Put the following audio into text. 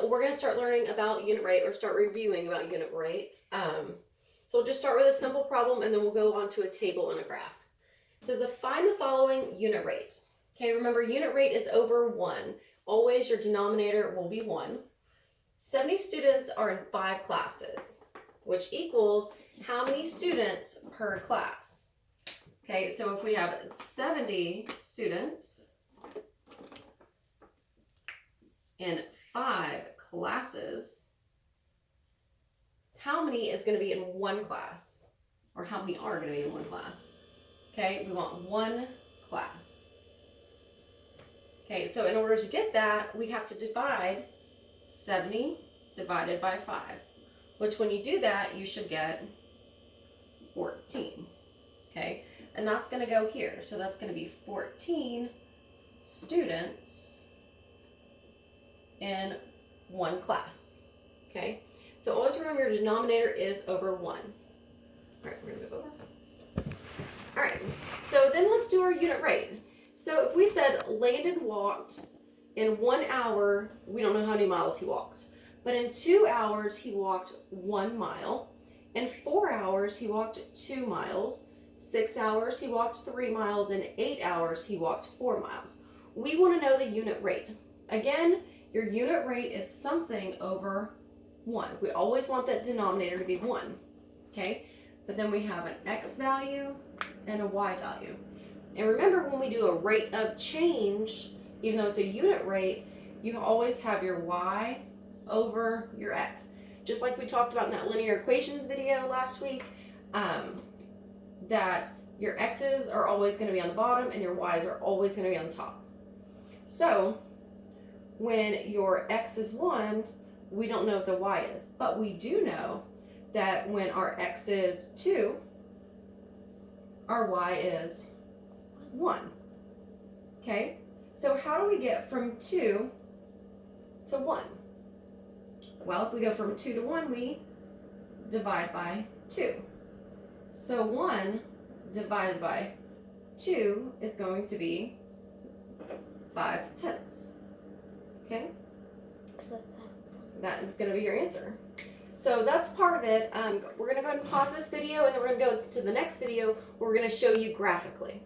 we're going to start learning about unit rate, or start reviewing about unit rate. So we'll just start with a simple problem, and then we'll go on to a table and a graph. It says to find the following unit rate. Okay, remember unit rate is over 1. Always your denominator will be 1. 70 students are in 5 classes, which equals how many students per class? Okay, so if we have 70 students in 5 classes, how many is going to be in one class? Or how many are going to be in one class? Okay, we want one class. Okay, so in order to get that, we have to divide 70 divided by 5, which when you do that, you should get 14. Okay, and that's going to go here. So that's going to be 14 students in one class. Okay, so always remember your denominator is over 1. All right, we're going to move over. All right, so then let's do our unit rate. So if we said Landon walked in 1 hour, we don't know how many miles he walked, but in 2 hours he walked 1 mile. In 4 hours he walked 2 miles. 6 hours he walked 3 miles. In 8 hours he walked 4 miles. We want to know the unit rate. Again, your unit rate is something over 1. We always want that denominator to be 1. Okay, but then we have an x value and a y value. And remember, when we do a rate of change, even though it's a unit rate, you always have your y over your x. Just like we talked about in that linear equations video last week, that your x's are always going to be on the bottom and your y's are always going to be on top. So when your x is 1, we don't know what the y is, but we do know that when our x is 2, our y is 1. Okay, so how do we get from 2 to 1? Well, if we go from 2 to 1, we divide by 2. So 1 divided by 2 is going to be 5/10. Okay? So that's That is going to be your answer. So that's part of it. We're going to go ahead and pause this video, and then we're going to go to the next video where we're going to show you graphically.